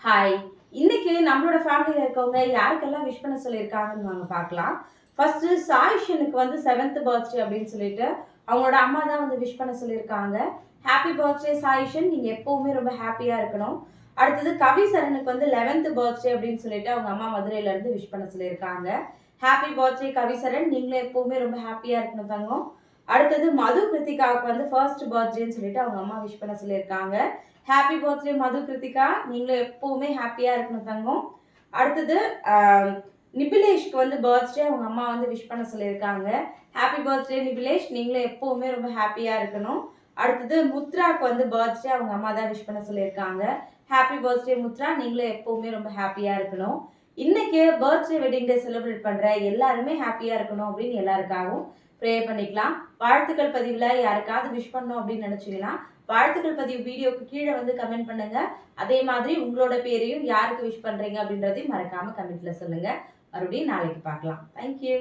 Hi. இன்னைக்கு நம்மளோட ஃபேமிலில இருக்கவங்க யாருக்கெல்லாம் விஷ் பண்ண சொல்லியிருக்காங்கன்னு வாங்க பார்க்கலாம். ஃபர்ஸ்ட்டு சாயிஷனுக்கு வந்து 7th பர்த்டே அப்படின்னு சொல்லிட்டு அவங்களோட அம்மா தான் வந்து விஷ் பண்ண சொல்லியிருக்காங்க. Happy birthday Sayishan. நீங்க எப்பவுமே ரொம்ப ஹேப்பியா இருக்கணும். அடுத்தது கவிசரனுக்கு வந்து 11th பர்த்டே அப்படின்னு சொல்லிட்டு அவங்க அம்மா மதுரையில இருந்து விஷ் பண்ண சொல்லியிருக்காங்க. Happy birthday Kavisaran. நீங்களும் எப்பவுமே ரொம்ப ஹேப்பியா இருக்கணும் தங்கம். அடுத்தது மது கிருத்திகாவுக்கு வந்து ஃபர்ஸ்ட் பர்த்டேன்னு சொல்லிட்டு அவங்க அம்மா விஷ் பண்ண சொல்லியிருக்காங்க. ஹாப்பி பர்த்டே மது கிருத்திகா. நீங்களும் எப்பவுமே ஹாப்பியா இருக்கணும் தங்கம். அடுத்தது நிபிலேஷ்க்கு வந்து பர்த்டே அவங்க அம்மா வந்து விஷ் பண்ண சொல்லியிருக்காங்க. Happy birthday Nibilesh. நீங்களும் எப்பவுமே ரொம்ப ஹாப்பியா இருக்கணும். அடுத்தது முத்ராக்கு வந்து பர்த்டே அவங்க அம்மா தான் விஷ் பண்ண சொல்லியிருக்காங்க. Happy birthday Mudra. நீங்களும் எப்பவுமே ரொம்ப ஹாப்பியா இருக்கணும். இன்னைக்கு பர்த்டே வெட்டிங் டே செலிப்ரேட் பண்ற எல்லாருமே ஹாப்பியா இருக்கணும் அப்படின்னு எல்லாருக்காகவும் ப்ரே பண்ணிக்கலாம். வாழ்த்துக்கள் பதிவுல யாருக்காவது விஷ் பண்ணணும் அப்படின்னு நினைச்சீங்கன்னா வாழ்த்துக்கள் பதிவு வீடியோக்கு கீழே வந்து கமெண்ட் பண்ணுங்க. அதே மாதிரி உங்களோட பேரையும் யாருக்கு விஷ் பண்றீங்க அப்படின்றதையும் மறக்காம கமெண்ட்ல சொல்லுங்க. மறுபடியும் நாளைக்கு பார்க்கலாம். தேங்க்யூ.